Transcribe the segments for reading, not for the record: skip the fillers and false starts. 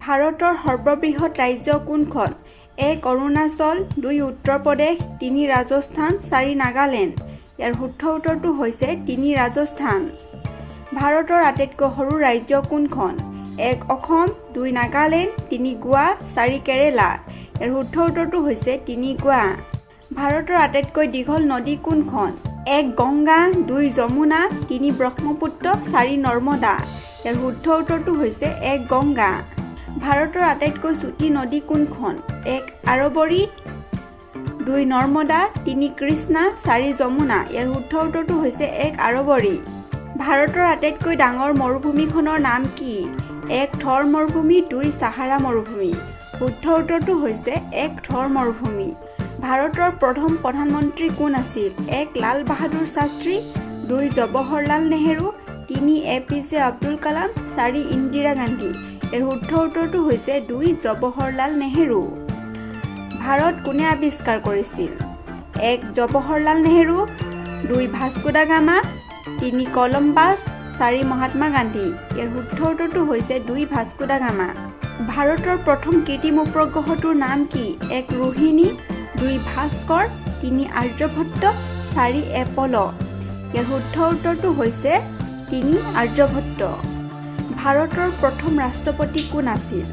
ভাৰতৰ সৰ্ববৃহৎ ৰাজ্য কোনখন? 1. অৰুণাচল, 2. উত্তৰ প্ৰদেশ, 3. ৰাজস্থান, 4. নাগালেণ্ড। ইয়াৰ শুদ্ধ উত্তৰটো হৈছে 3. ৰাজস্থান। ভাৰতৰ আটাইতকৈ সৰু ৰাজ্য কোনখন? 1. অসম, 2. নাগালেণ্ড, 3. গোৱা, 4. কেৰেলা। ইয়াৰ শুদ্ধ উত্তৰটো হৈছে 3. গোৱা। ভাৰতৰ আটাইতকৈ দীঘল নদী কোনখন? 1. গংগা, 2. যমুনা, 3. ব্ৰহ্মপুত্ৰ, 4. নৰ্মদা। ইয়াৰ শুদ্ধ উত্তৰটো হৈছে 1. গংগা। ভাৰতৰ আটাইতকৈ চুটি নদী কোনখন? 1. আৰৱৰী, 2. নৰ্মদা, 3. কৃষ্ণা, 4. যমুনা। ইয়াৰ শুদ্ধ উত্তৰটো হৈছে 1. আৰৱৰী। ভাৰতৰ আটাইতকৈ ডাঙৰ মৰুভূমিখনৰ নাম কি? 1. থৰ মৰুভূমি, 2. ছাহাৰা মৰুভূমি। শুদ্ধ উত্তৰটো হৈছে 1. থৰ মৰুভূমি। ভাৰতৰ প্ৰথম প্ৰধানমন্ত্ৰী কোন আছিল? 1. লাল বাহাদুৰ শাস্ত্ৰী, 2. জৱাহৰলাল নেহেৰু, 3. APJ আব্দুল কালাম, 4. ইন্দিৰা গান্ধী। ইয়াৰ শুদ্ধ উত্তৰটো হৈছে 2. জৱাহৰলাল নেহেৰু। ভাৰত কোনে আৱিষ্কাৰ কৰিছিল? 1. Jawaharlal Nehru, 2. Vasco da Gama, 3. Columbus, 4. Mahatma Gandhi. ইয়াৰ শুদ্ধ উত্তৰটো হৈছে 2. Vasco da Gama. ভাৰতৰ প্ৰথম কৃত্ৰিম উপগ্ৰহটোৰ নাম কি? 1. ৰোহিণী, 2. ভাস্কৰ, 3. আৰ্যভট্ট, 4. এপল'। ইয়াৰ শুদ্ধ উত্তৰটো হৈছে 3. আৰ্যভট্ট। ভাৰতৰ প্ৰথম ৰাষ্ট্ৰপতি কোন আছিল?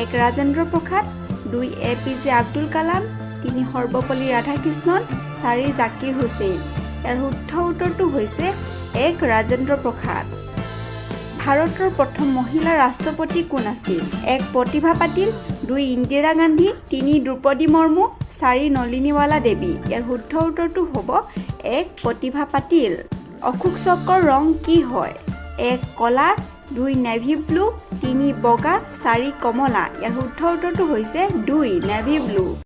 1. ৰাজেন্দ্ৰ প্ৰসাদ, 2. APJ আব্দুল কালাম, 3. সৰ্বপল্লী ৰাধাকৃষ্ণন, 4. জাকিৰ হুছেইন। ইয়াৰ শুদ্ধ উত্তৰটো হৈছে 1. ৰাজেন্দ্ৰ প্ৰসাদ। ভাৰতৰ প্ৰথম মহিলা ৰাষ্ট্ৰপতি কোন আছিল? 1. প্ৰতিভা পাটিল, 2. ইন্দিৰা গান্ধী, 3. দ্ৰৌপদী মুৰ্মু, 4. নলিনীৱালা দেৱী। ইয়াৰ শুদ্ধ উত্তৰটো হ'ব 1. প্ৰতিভা পাটিল। অশোক চক্ৰৰ ৰং কি হয়? 1. কলা, 2. Navy blue, 3. বগা, 4. কমলা। ইয়াৰ শুদ্ধ উত্তৰটো হৈছে 2. Navy blue.